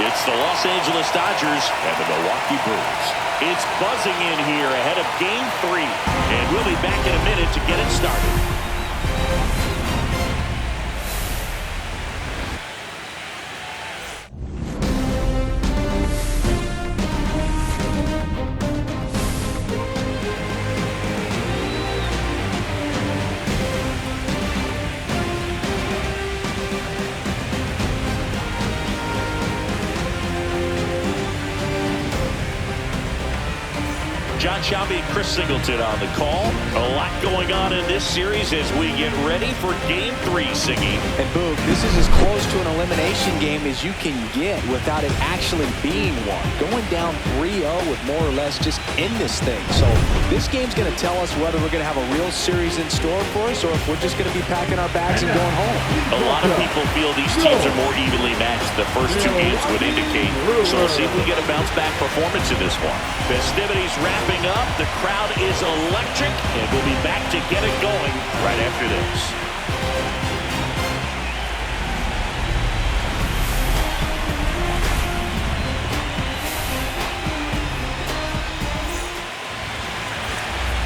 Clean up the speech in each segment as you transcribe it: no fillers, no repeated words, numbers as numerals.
It's the Los Angeles Dodgers and the Milwaukee Brewers. It's buzzing in here ahead of Game 3. And we'll be back in a minute to get it started. John Shelby and Chris Singleton on the call. A lot going on in this series as we get ready for Game 3, Siggy. And Boog, this is as close to an elimination game as you can get without it actually being one. Going down 3-0 with more or less just in this thing. So this game's going to tell us whether we're going to have a real series in store for us or if we're just going to be packing our bags and going home. A lot of people feel these teams are more evenly matched. The first two games would indicate. So we'll see if we get a bounce-back performance in this one. Festivities wrapping up. The crowd is electric, and we'll be back to get it going right after this.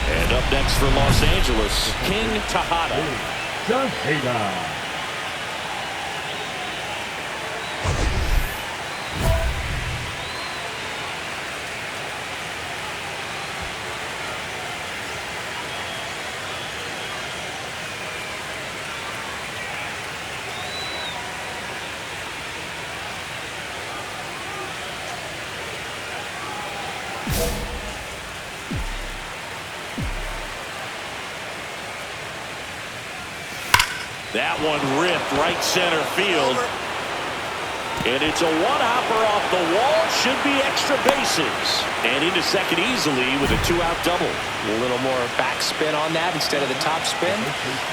And up next for Los Angeles, King Tejada. That one ripped right center field. And it's a one-hopper off the wall. Should be extra bases. And into second easily with a two-out double. A little more backspin on that instead of the top spin.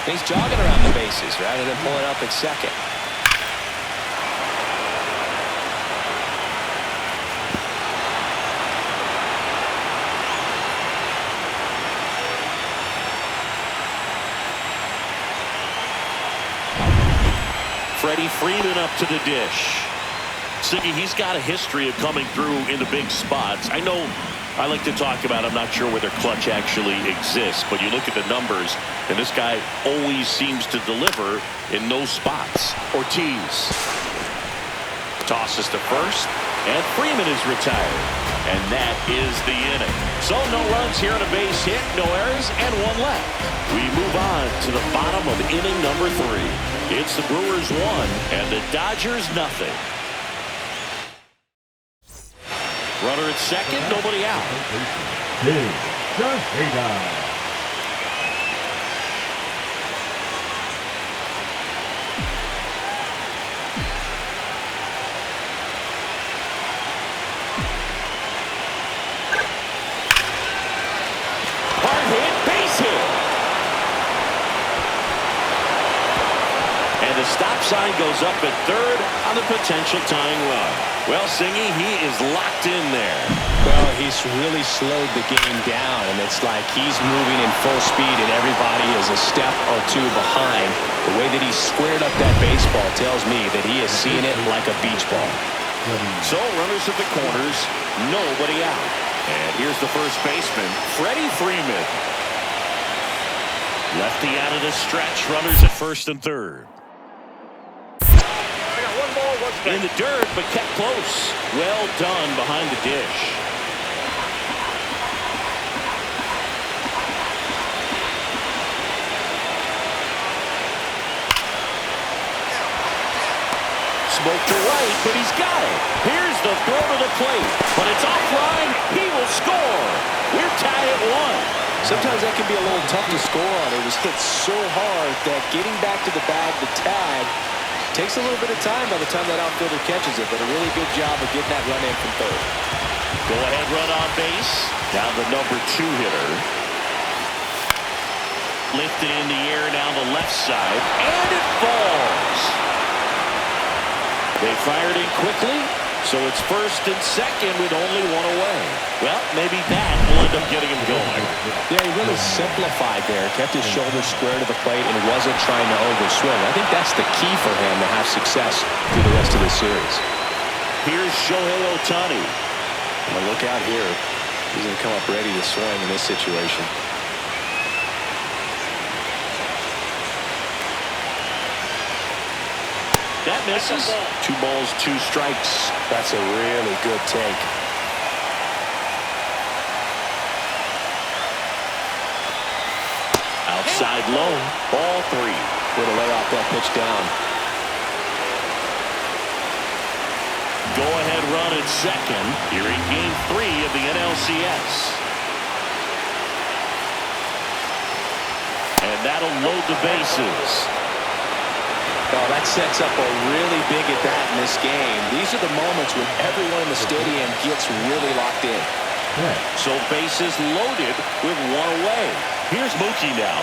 He's jogging around the bases rather than pulling up at second. Freddie Freeman up to the dish. Siggy, he's got a history of coming through in the big spots. I know I like to talk about, I'm not sure whether clutch actually exists, but you look at the numbers, and this guy always seems to deliver in those spots. Ortiz tosses to first, and Freeman is retired. And that is the inning. So no runs here on a base hit, no errors, and one left. We move on to the bottom of inning number 3. It's the Brewers 1 and the Dodgers nothing. Runner at second, nobody out. Hard hit, base hit. And the stop sign goes up at third on the potential tying run. Well, Singy, he is locked in there. Well, he's really slowed the game down, and it's like he's moving in full speed, and everybody is a step or two behind. The way that he squared up that baseball tells me that he is seeing it like a beach ball. So, runners at the corners, nobody out. And here's the first baseman, Freddie Freeman. Lefty out of the stretch, runners at first and third. In the dirt, but kept close. Well done behind the dish. Smoke to right, but he's got it. Here's the throw to the plate, but it's offline. He will score. We're tied at 1. Sometimes that can be a little tough to score on. It was hit so hard that getting back to the bag, the tag, takes a little bit of time by the time that outfielder catches it, but a really good job of getting that run in from third. Go ahead run on base. Now the number 2 hitter. Lifted in the air down the left side, and it falls. They fired in quickly, so it's first and second with only one away. Well, maybe that will end up getting him going. Yeah, he really simplified there, kept his shoulders square to the plate, and wasn't trying to overswing. I think that's the key for him to have success through the rest of the series. Here's Shohei Ohtani. Well, look out here. He's going to come up ready to swing in this situation. That misses. 2 balls, 2 strikes. That's a really good take. Outside low. Ball 3. Way to lay off that pitch down. Go-ahead run at second here in Game 3 of the NLCS. And that'll load the bases. Oh, that sets up a really big at-bat in this game. These are the moments when everyone in the stadium gets really locked in. So bases loaded with 1 away. Here's Mookie now.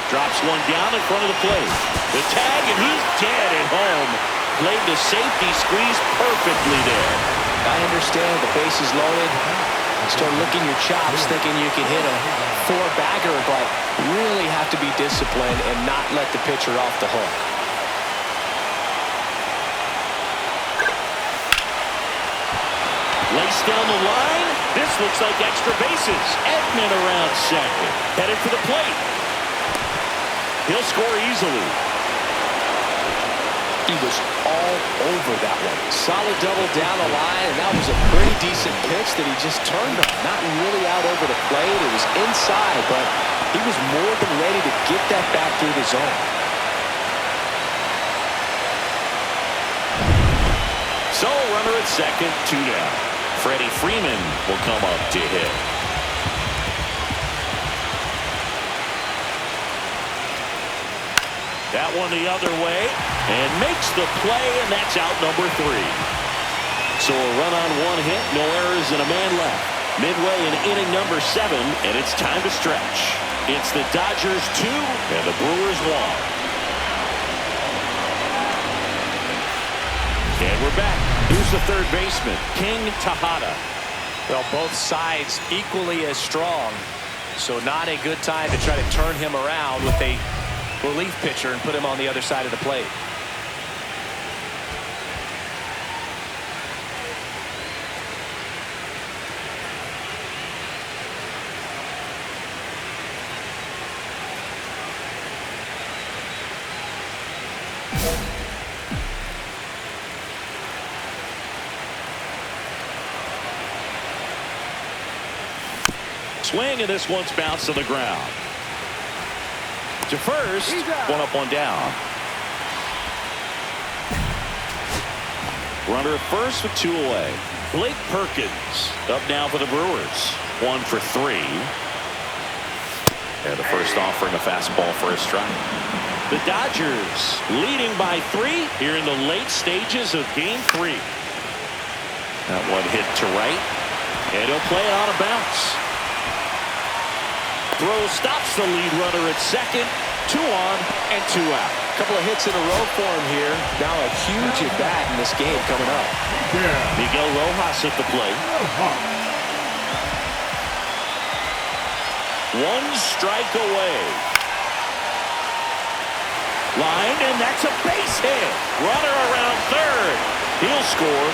Drops 1 down in front of the plate. The tag, and he's dead at home. Played the safety squeeze perfectly there. I understand the base is loaded. Start licking your chops thinking you can hit a 4-bagger, but really have to be disciplined and not let the pitcher off the hook. Lace down the line. This looks like extra bases. Edman around second. Headed for the plate. He'll score easily. He was all over that one. Solid double down the line, and that was a pretty decent pitch that he just turned on. Not really out over the plate. It was inside, but he was more than ready to get that back through the zone. So, runner at second, 2 down. Freddie Freeman will come up to hit. That one the other way, and makes the play, and that's out number 3. So a run on 1 hit, no errors, and a man left. Midway in inning number 7, and it's time to stretch. It's the Dodgers 2 and the Brewers 1. And we're back. Here's the third baseman, King Tejada. Well, both sides equally as strong, so not a good time to try to turn him around with a relief pitcher and put him on the other side of the plate. Swing, and this one's bounced to the ground. To first, 1 up, 1 down. Runner at first with 2 away. Blake Perkins up now for the Brewers. 1 for 3. And the first offering a fastball for a strike. The Dodgers leading by 3 here in the late stages of Game 3. That one hit to right, and he'll play it on a bounce. Throw stops the lead runner at second. 2 on and 2 out. A couple of hits in a row for him here. Now a huge at bat in this game coming up. Miguel Rojas at the plate. 1 strike away. Line, and that's a base hit. Runner around third. He'll score.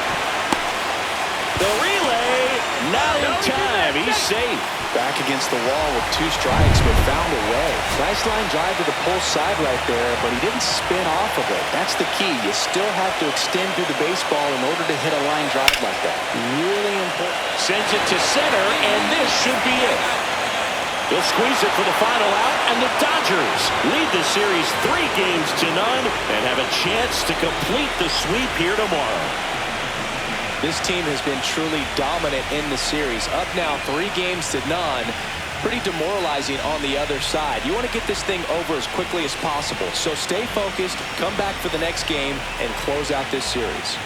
The relay, not in time. He's safe. Back against the wall with 2 strikes, but found a way. Nice line drive to the pull side right there, but he didn't spin off of it. That's the key. You still have to extend through the baseball in order to hit a line drive like that. Really important. Sends it to center, and this should be it. They'll squeeze it for the final out, and the Dodgers lead the series 3-0 and have a chance to complete the sweep here tomorrow. This team has been truly dominant in the series. Up now 3-0. Pretty demoralizing on the other side. You want to get this thing over as quickly as possible. So stay focused, come back for the next game, and close out this series.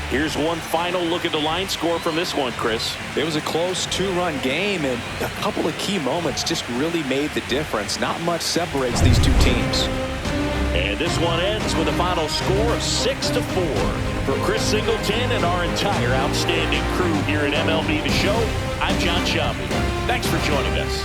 Here's one final look at the line score from this one, Chris. It was a close 2-run game, and a couple of key moments just really made the difference. Not much separates these 2 teams. And this one ends with a final score of 6-4. For Chris Singleton and our entire outstanding crew here at MLB The Show, I'm John Shelby. Thanks for joining us.